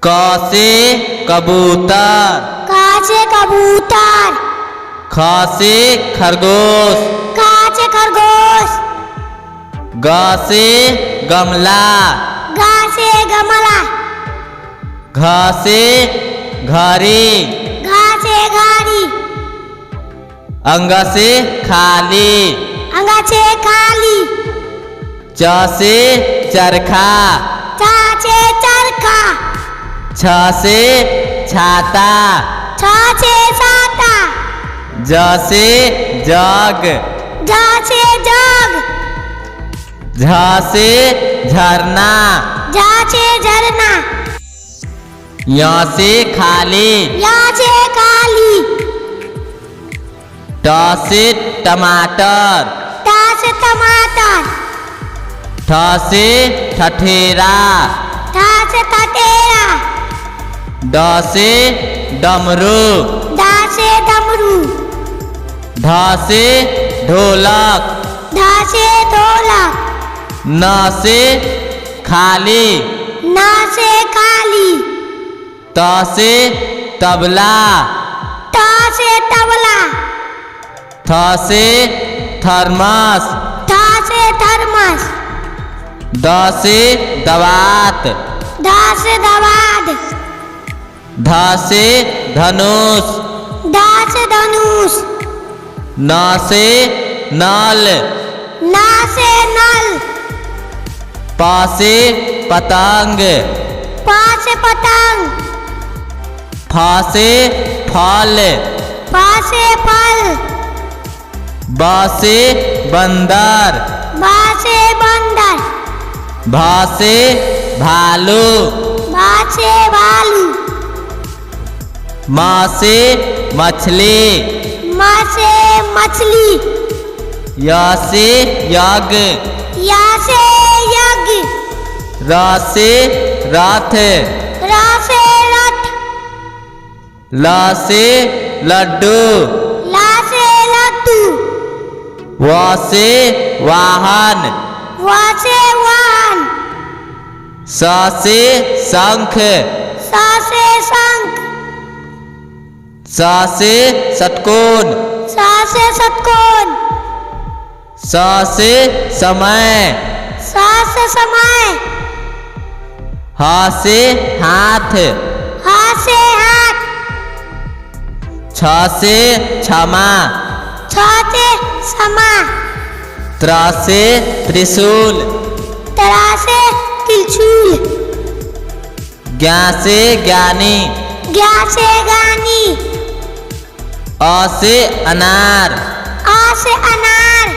क से कबूतर, क से कबूतर। ख से खरगोश, ख से खरगोश। ग से गमला, ग से गमला। घ से घड़ी, घ से घड़ी। अंग से खाली, अंग से खाली। च से चरखा, च से चरखा। छ से छाता, छ से छाता। ज से जग, ज से जग। झ से झरना, झ से झरना। य से खाली, य से खाली। ट से टमाटर, ट से टमाटर। ठ से ठठेरा, ठ से ठठेरा। ड से डमरू, ड से डमरू। ढ से ढोलक, ढ से ढोलक। न से खाली, न से खाली। त से तबला, त से तबला। थ से थर्मस, थ से थर्मस। द से दवात, ध से दवात। ध से धनुष, ध से धनुष। न से नल, न से नल। प से पतंग, प से पतंग। फ से फल, फ से फल। ब से बंदर, ब से बंदर। भ से भालू, भ से भालू। म से मछली, म से मछली। य से यज्ञ, य से यज्ञ। र से रथ, र से रथ। ल से लड्डू, ल से लड्डू। व से वाहन, व से वाहन। स से शंख, स से शंख। स से षटकोण, स से षटकोण। स से समय, स से समय। ह से हाथ, ह से हाथ। छ से क्षमा, छ से क्षमा। त्र से त्रिशूल, त्र से त्रिशूल। ज्ञ से ज्ञानी, ज्ञ से ज्ञानी। अ से अनार, अ से अनार।